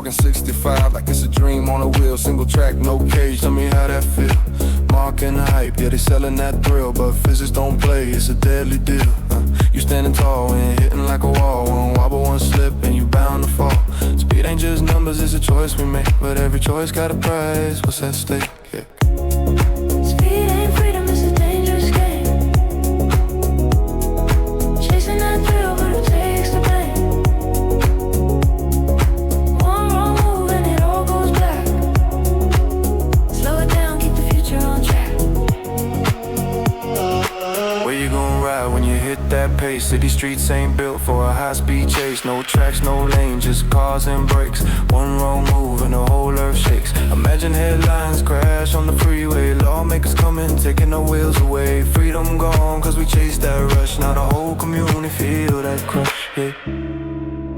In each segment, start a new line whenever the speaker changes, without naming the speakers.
Rockin' 65 like it's a dream on a wheel. Single track, no cage, tell me how that feel. Marking the hype, yeah, they sellin' that thrill, but physics don't play, it's a deadly deal. You standing tall and hitting like a wall. One wobble, one slip, and you bound to fall. Speed ain't just numbers, it's a choice we make, but every choice got a price. What's at stake? Yeah.
Speed ain't freedom, it's a dangerous game. Chasing that thrill, but who takes the blame? One wrong move and it all goes black. Slow it down, keep the future on track.
Where you gon' ride when you hit that pace? City streets ain't built for a high-speed chase. No tracks, no lane, just cars and brakes. One wrong move and the whole earth shakes. Imagine headlines crash on the freeway. Lawmakers coming, taking the wheels away. Freedom gone, cause we chase that rush. Now the whole community feel that crush, yeah.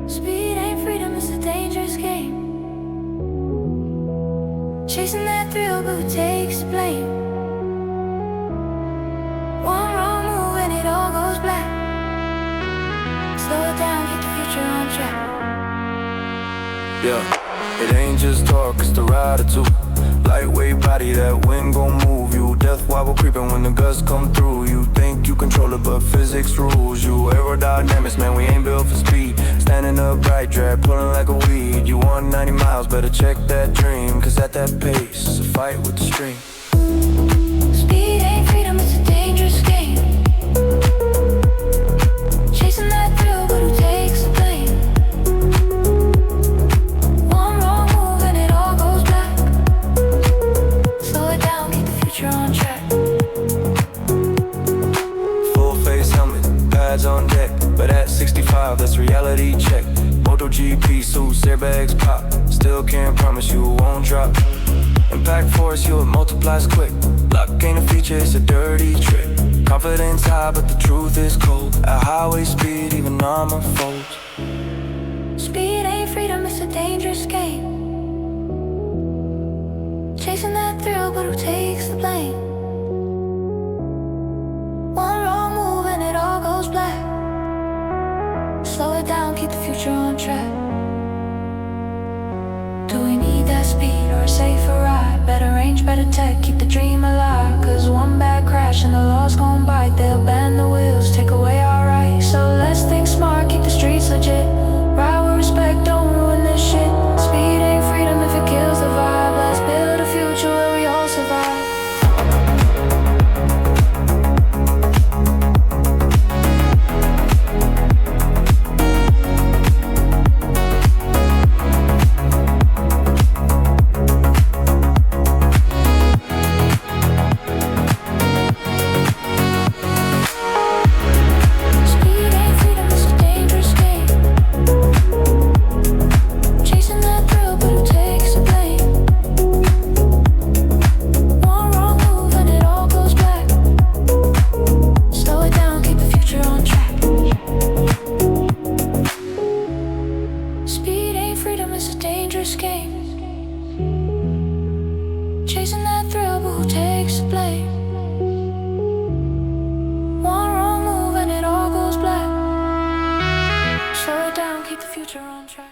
Speed ain't freedom, it's a dangerous game. Chasing that thrill, but who takes the blame? One wrong move and it all goes black. Slow it down, keep the future on track.
Yeah, it ain't just talk, it's the ride or two. Lightweight body, that wind gon' move you. Death wobble creeping when the gusts come through. You think you control it, but physics rules you. Aerodynamics, man, we ain't built for speed. Standing upright, drag pulling like a weed. You want 90 miles, better check that dream. Cause at that pace, it's a fight with the stream.
Speed ain't freedom, it's a dangerous game. Chasing that thrill, but who takes the blame? One wrong move and it all goes black. Slow it down, keep the future on track.
Full face helmet, pads on deck. But at 65, that's reality check. MotoGP suits, airbags pop. Still can't promise you it won't drop. Impact force, you it multiplies quick. Luck ain't a feature, it's a dirty trick. Confidence high, but the truth is cold. At highway speed, even armor folds.
Speed ain't freedom, it's a dangerous game. Chasing that thrill, but who takes the blame? One wrong move and it all goes black. Slow it down, keep the future on track. Do we need that speed or a safer ride? Better range, better tech, keep the dream alive. Cause one bad crash and the laws gon' bite. They'll bend the wheels, take away our rights. So let's think smart, keep the streets legit. Ride with respect, don't ruin this shit. Speed ain't freedom if it kills the vibe. Let's build a future where we all survive. Chasing that thrill, but who takes the blame? One wrong move and it all goes black. Slow it down, keep the future on track.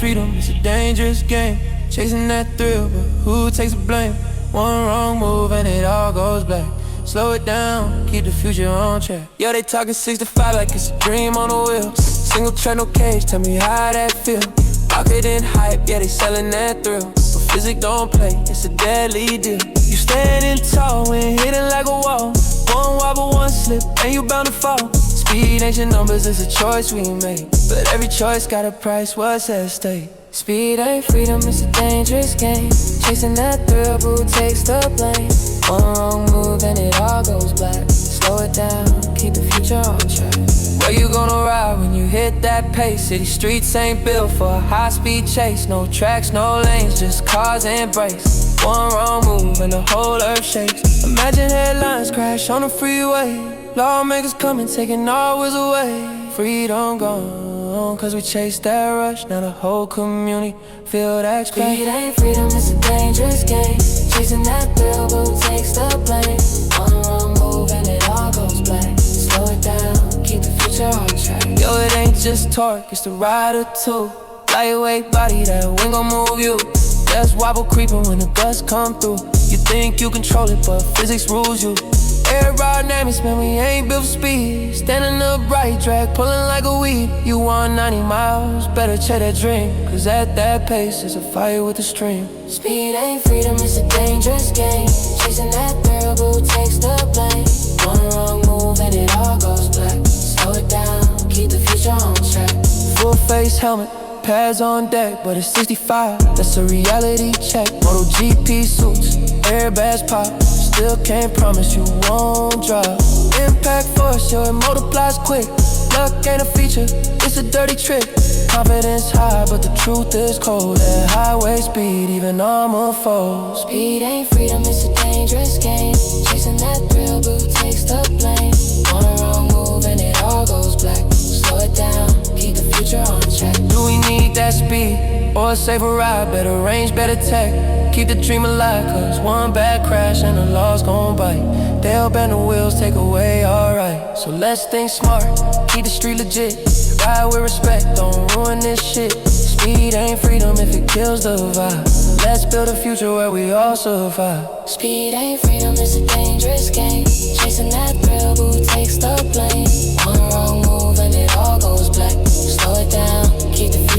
freedom, it's a dangerous game. Chasing that thrill, but who takes the blame? One wrong move and it all goes black. Slow it down, keep the future on track. Yeah, they talking 65 like it's a dream on the wheel. Single track, no cage, tell me how that feel. Pocket in hype, yeah, they selling that thrill. But physics don't play, it's a deadly deal. You standing tall when hitting like a wall. One wobble, one slip, and you bound to fall. Speed ain't your numbers, it's a choice we make. But every choice got a price, what's at stake? Speed ain't freedom, it's a dangerous game. Chasing that thrill, but who takes the blame? One wrong move and it all goes black. Slow it down, keep the future on track. Where you gonna ride when you hit that pace? City streets ain't built for a high-speed chase. No tracks, no lanes, just cars and brakes. One wrong move and the whole earth shakes. Imagine headlines crash on the freeway. Lawmakers coming, taking our wills away. Freedom gone, cause we chased that rush. Now the whole community feel that crash.
Speed ain't freedom, it's a dangerous game. Chasing that thrill, but who takes the blame? One wrong move and it all goes black. Slow it down, keep the future on track.
Yo, it ain't just torque, it's the rider too. Lightweight body, that wind gon' move you. There's wobble creeping when the gusts come through. You think you control it, but physics rules you. Aerodynamics, man, we ain't built for speed. Standing upright, drag pulling like a weed. You want 90 miles, better check that dream. Cause at that pace, it's a fight with the stream.
Speed ain't freedom, it's a dangerous game. Chasing that thrill, but who takes the blame? One wrong move and it all goes black. Slow it down, keep the future on track.
Full face helmet, pads on deck, but it's 65, that's a reality check. MotoGP suits, airbags pop. Still can't promise you won't drop. Impact force, yo, it multiplies quick. Luck ain't a feature, it's a dirty trick. Confidence high, but the truth is cold. At highway speed, even armor falls.
Speed ain't freedom, it's a dangerous game. Chasing that thrill, but who takes the blame? One wrong move and it all goes black. Slow it down, keep the future on track.
Do we need that speed, or a safer ride? Better range, better tech. Keep the dream alive, cause one bad crash and the laws gon' bite. They'll bend the wheels, take away our right. So let's think smart, keep the street legit. Ride with respect, don't ruin this shit. Speed ain't freedom if it kills the vibe. Let's build a future where we all survive.
Speed ain't freedom, it's a dangerous game. Chasing that thrill, but who takes the blame? One wrong move and it all goes black. Slow it down, keep the